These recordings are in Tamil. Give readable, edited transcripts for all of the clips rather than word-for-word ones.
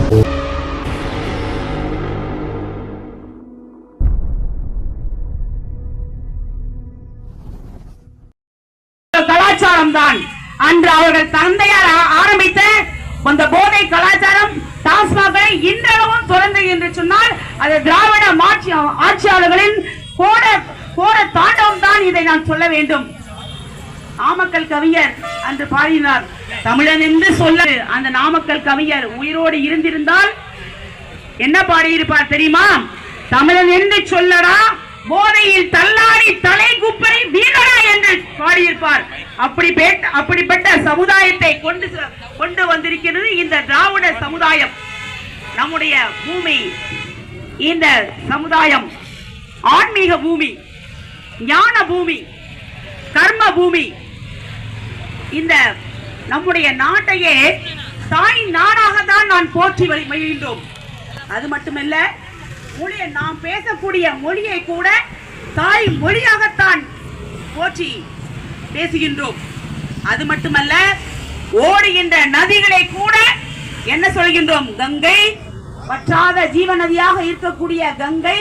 கலாச்சாரம் தான் அன்று அவர்கள் தந்தையார் ஆரம்பித்த அந்த போதை கலாச்சாரம் டாஸ்மாகை இன்றளவும் தொடர்ந்து என்று சொன்னால் அது திராவிட ஆட்சியாளர்களின் கோர தாண்டவம் தான். இதை நான் சொல்ல வேண்டும். நாமக்கல் கவிஞர் அன்று பாடினார், தமிழன் என்று சொல்ல. அந்த நாமக்கல் கவிஞர் உயிரோடு இருந்திருந்தால் என்ன பாடியிருப்பார் தெரியுமா? தமிழன் என்று சொல்லடா, போதையில் தள்ளாடி தலை குப்பரை வீரடா என்று பாடியிருப்பார். அப்படிப்பட்ட சமுதாயத்தை கொண்டு வந்திருக்கிறது இந்த திராவிட சமுதாயம். நம்முடைய பூமி, இந்த சமுதாயம் ஆன்மீக பூமி, ஞான பூமி, கர்ம பூமி. இந்த நம்முடைய நாட்டையே தாய் நாடாக தான் நான் போற்றி மகிழ்கின்றோம். அது மட்டுமல்ல, நாம் பேசக்கூடிய மொழியை கூட தாய் மொழியாகத்தான் போற்றி பேசுகின்றோம். அது மட்டுமல்ல, ஓடுகின்ற நதிகளை கூட என்ன சொல்கின்றோம்? கங்கை, வற்றாத ஜீவ நதியாக இருக்கக்கூடிய கங்கை,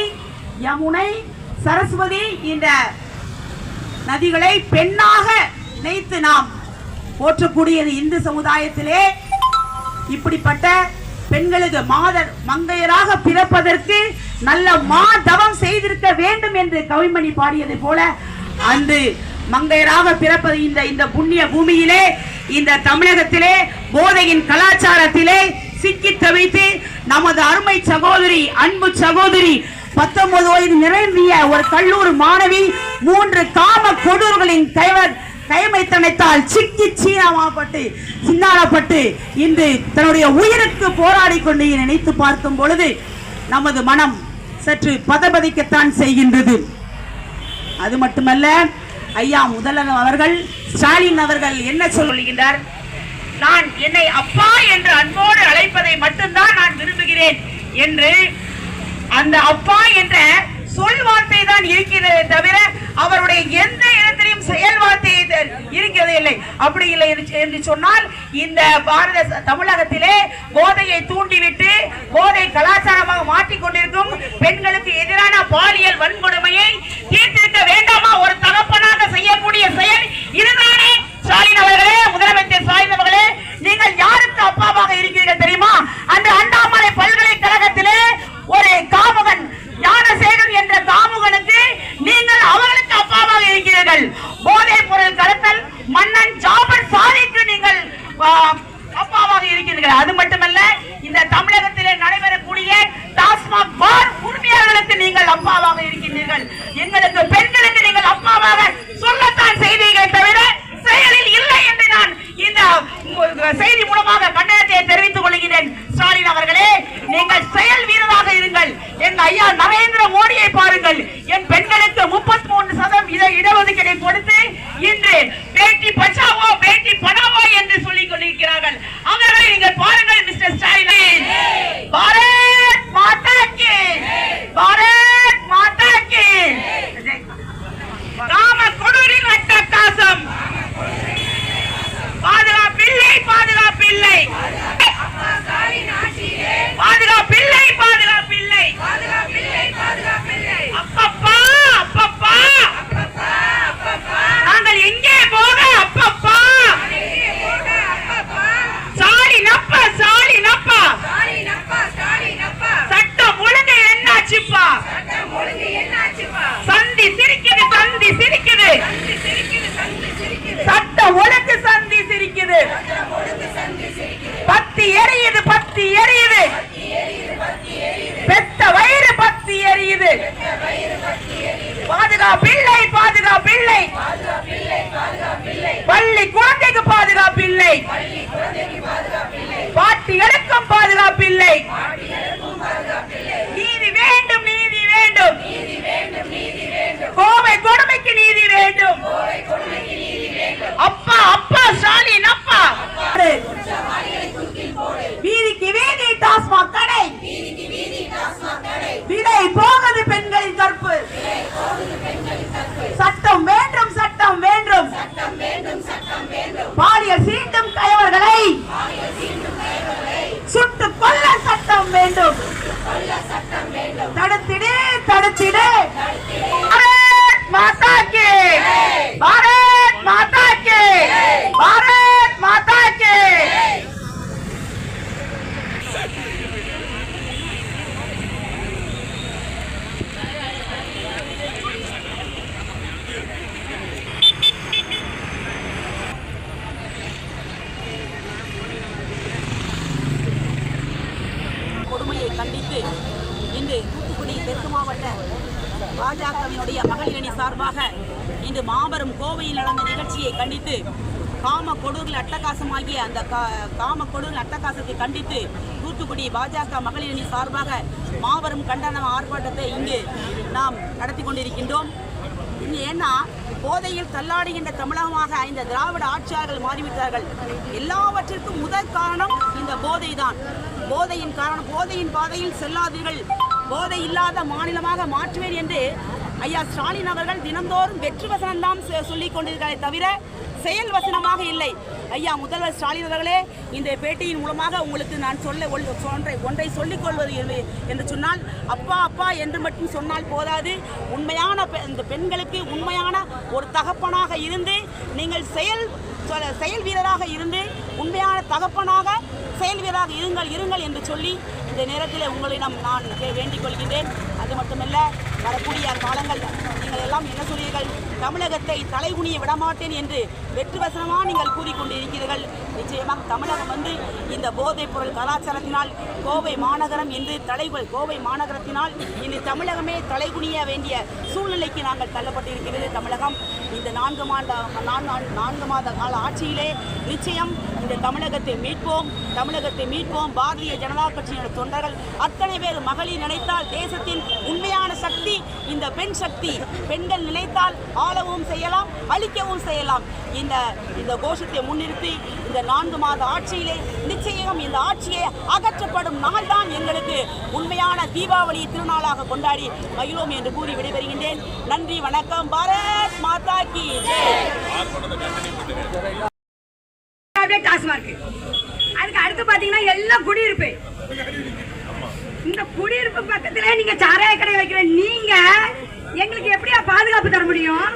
யமுனை, சரஸ்வதி, இந்த நதிகளை பெண்ணாக நினைத்து நாம் போற்றக்கூடியது இந்து சமுதாயத்திலே. இப்படிப்பட்ட பெண்களுக்கு மங்கையராக பிறப்பதற்கு நல்ல மாதவம் செய்திருக்க வேண்டும் என்று கவிமணி பாடியது போல, அன்று மங்கையராக பிறப்பது இந்த புண்ணிய பூமியிலே, இந்த தமிழகத்திலே போதையின் கலாச்சாரத்திலே சிக்கி தவித்து நமது அருமை சகோதரி, அன்பு சகோதரி, 19 வயது நிரம்பிய ஒரு கல்லூரி மாணவி 3 காம கொடூர்களின் கைமைத்தனத்தால் சிக்கி சின்னாரப்பட்டு இன்று தன்னுடைய உயிருக்கு போராடி கொண்டு நினைத்து பார்க்கும் பொழுது நமது மனம் சற்று பதபதிக்கத்தான் செய்கின்றது. அது மட்டுமல்ல, ஐயா முதல்வர் அவர்கள், ஸ்டாலின் அவர்கள் என்ன சொல்லுகின்றார்? நான் என்னை அப்பா என்று அன்போடு அழைப்பதை மட்டும்தான் நான் விரும்புகிறேன் என்று. அந்த அப்பா என்ற சொல் வார்த்தை தான் இருக்கிறதே தவிர அவருடைய எந்த இடத்திலும் செயல் வார்த்தை இருக்கிறது இல்லை. அப்படி இல்லை என்று சொன்னால், இந்த பாரத தமிழகத்திலே போதையை தூண்டிவிட்டு போதை கலாச்சாரமாக மாற்றிக் கொண்டிருக்கும் பெண்களுக்கு எதிரான பாலியல் வன்கொடுமையை தீர்த்திருக்க வேண்டாமா? ஒரு தகப்பனாக செய்யக்கூடிய செயல் இதுதானே? ஸ்டாலின் அவர்களே, முதலமைச்சர் ஸ்டாலின் அவர்களே, நீங்கள் யாருக்கு அப்பாவாக இருக்கிறீர்கள் தெரியுமா? அந்த அண்ணாமலை பல்கலைக்கழகத்திலே ஒரு காமுகன், ஞானசேகரன் என்ற காமுகனுக்கு நீங்கள் அவர்களுக்கு அப்பாவாக இருக்கிறீர்கள். போதைப் பொருள் கடத்தல் மன்னன் ஜாபர் சாதிக்கு நீங்கள் அப்பாவாக இருக்கிறீர்கள். அது மட்டுமல்ல, இந்த தமிழகத்திலே நடைபெறக்கூடிய டாஸ்மாக் பார் உரிமையாளர்களுக்கு நீங்கள் அப்பாவாக இருக்கின்றீர்கள். எங்களுக்கு பெண்களுக்கு நீங்கள் அப்பாவாக சொல்லத்தான் செய்தீர்கள் தவிர செயலில் இல்லை என்று நான் இந்த செய்தி மூலமாக கண்டனத்தை தெரிவித்துக் கொள்கிறேன். ஸ்டாலின் அவர்களே, நீங்கள் செயல் வீரராக இருங்கள். என் ஐயா நரேந்திர மோடியை பாருங்கள். என் பெண்களுக்கு 33% இடஒதுக்கீடை கொடுத்து இன்று பேட்டி பச்சாவோ பேட்டி படாவோ என்று சொல்லிக் கொண்டிருக்கிறார்கள். அவர்களை நீங்கள் பாருங்கள். மிஸ்டர் ஸ்டாலின், பாரத் மாதா கி, பாரத் மாதா கி. காம கொடூரின் அட்டகாசம் பாதுகாப்பில்லை, பாதுகாப்பில்லை, பாதுகாப்பில்லை, பாதுகாப்பில்லை, அப்பப்பா, அப்பப்பா, நாங்கள் எங்கே போக அப்பப்பா? சாலினப்பா, சாலினப்பா, சட்டம் ஒழுங்கு என்னாச்சுப்பா? சந்தி சிரிக்குது, சந்தி சிரிக்குது, சட்டம் ஒழுங்கு சந்தி சிரிக்குது, பத்தி எரியுது, பத்தி எரியுது, பெத்த வயிறு பத்தி எரியுது. பாதுகாப்பில்லை, பாதுகாப்பில்லை, பள்ளி குழந்தைக்கு பாதுகாப்பில்லை, பாட்டி எடுக்கும் பாதுகாப்பில்லை. நீதி வேண்டும், நீதி வேண்டும், கோவை கொடுமைக்கு நீதி வேண்டும். அப்பா, அப்பா ஸ்டாலின் அப்பா, வீதிக்கு வீதி டாஸ்மாக் கடை, விலை போகுது பெண்களின் கற்பு. சட்டம் வேண்டும், சட்டம் வேண்டும், பாலியல் சீண்டும் கயவர்களை சுட்டுக் கொல்ல சட்டம் கண்டித்து இன்று தூத்துக்குடி தெற்கு மாவட்ட பாஜகவினுடைய மகளிர் அணி சார்பாக இன்று மாபெரும் கோவையில் நடந்த நிகழ்ச்சியை கண்டித்து காம கொடூரில் அட்டகாசமாகிய அந்த காம கொடூரில் அட்டகாசத்தை கண்டித்து தூத்துக்குடி பாஜக மகளிர் அணி சார்பாக மாபெரும் கண்டன ஆர்ப்பாட்டத்தை இங்கு நாம் நடத்தி கொண்டிருக்கின்றோம். ஏன்னா போதையில் தள்ளாடுகின்ற தமிழகமாக இந்த திராவிட ஆட்சியாளர்கள் மாறிவிட்டார்கள். எல்லாவற்றிற்கும் முதல் காரணம் இந்த போதை தான். போதையின் காரணம், போதையின் பாதையில் செல்லாதீர்கள், போதை இல்லாத மாநிலமாக மாற்றுவேன் என்று ஐயா ஸ்டாலின் அவர்கள் தினந்தோறும் வெற்றி வசனம் தான் சொல்லிக் கொண்டிருக்கிறாரே தவிர செயல் வசனமாக இல்லை. ஐயா முதல்வர் ஸ்டாலின் அவர்களே, இந்த பேட்டியின் மூலமாக உங்களுக்கு நான் ஒன்றை சொல்லிக் கொள்வது என்று சொன்னால், அப்பா அப்பா என்று மட்டும் சொன்னால் போதாது. உண்மையான இந்த பெண்களுக்கு உண்மையான ஒரு தகப்பனாக இருந்து நீங்கள் செயல் வீரராக இருந்து உண்மையான தகப்பனாக செயல் வீரராக இருங்கள் என்று சொல்லி இந்த நேரத்தில் உங்களிடம் நான் வேண்டிக் கொள்கின்றேன். அது மட்டுமல்ல, வரக்கூடிய காலங்கள் நீங்கள் எல்லாம் என்ன சொல்றீர்கள், தமிழகத்தை தலைகுனிய விடமாட்டேன் என்று வெற்றி வசனமாக நீங்கள் கூறிக்கொண்டிருக்கிறீர்கள். நிச்சயமாக தமிழகம் இந்த போதைப் பொருள் கலாச்சாரத்தினால் கோவை மாநகரம் என்று கோவை மாநகரத்தினால் இன்று தமிழகமே தலைகுனிய வேண்டிய சூழ்நிலைக்கு நாங்கள் தள்ளப்பட்டிருக்கிறது. தமிழகம் இந்த 4 மாத கால ஆட்சியிலே நிச்சயம் இந்த தமிழகத்தை மீட்போம். பாரதிய ஜனதா கட்சியினுடைய தொண்டர்கள் அத்தனை பேர் மகளிர் நினைத்தால் தேசத்தின் உண்மையான சக்தி இந்த பெண் சக்தி. பெண்கள் நினைத்தால் ஆளவும் செய்யலாம், அழிக்கவும் செய்யலாம். இந்த கோஷத்தை முன்னிறுத்தி இந்த 4 மாத ஆட்சியிலே நிச்சயம் இந்த ஆட்சியை அகற்றப்படும் நாள் தான் எங்களுக்கு உண்மையான தீபாவளி திருநாளாக கொண்டாடி மகிழ்வோம் என்று கூறி விடைபெறுகின்றேன். நன்றி, வணக்கம். பாரத் மாதா கி ஜெய். அதுக்கு அடுத்து பாத்தீங்கன்னா எல்லாம் குடியிருப்பு. இந்த குடியிருப்பு பக்கத்திலே நீங்க சாராய கடை வைக்கிற நீங்க எங்களுக்கு எப்படியா பாதுகாப்பு தர முடியும்?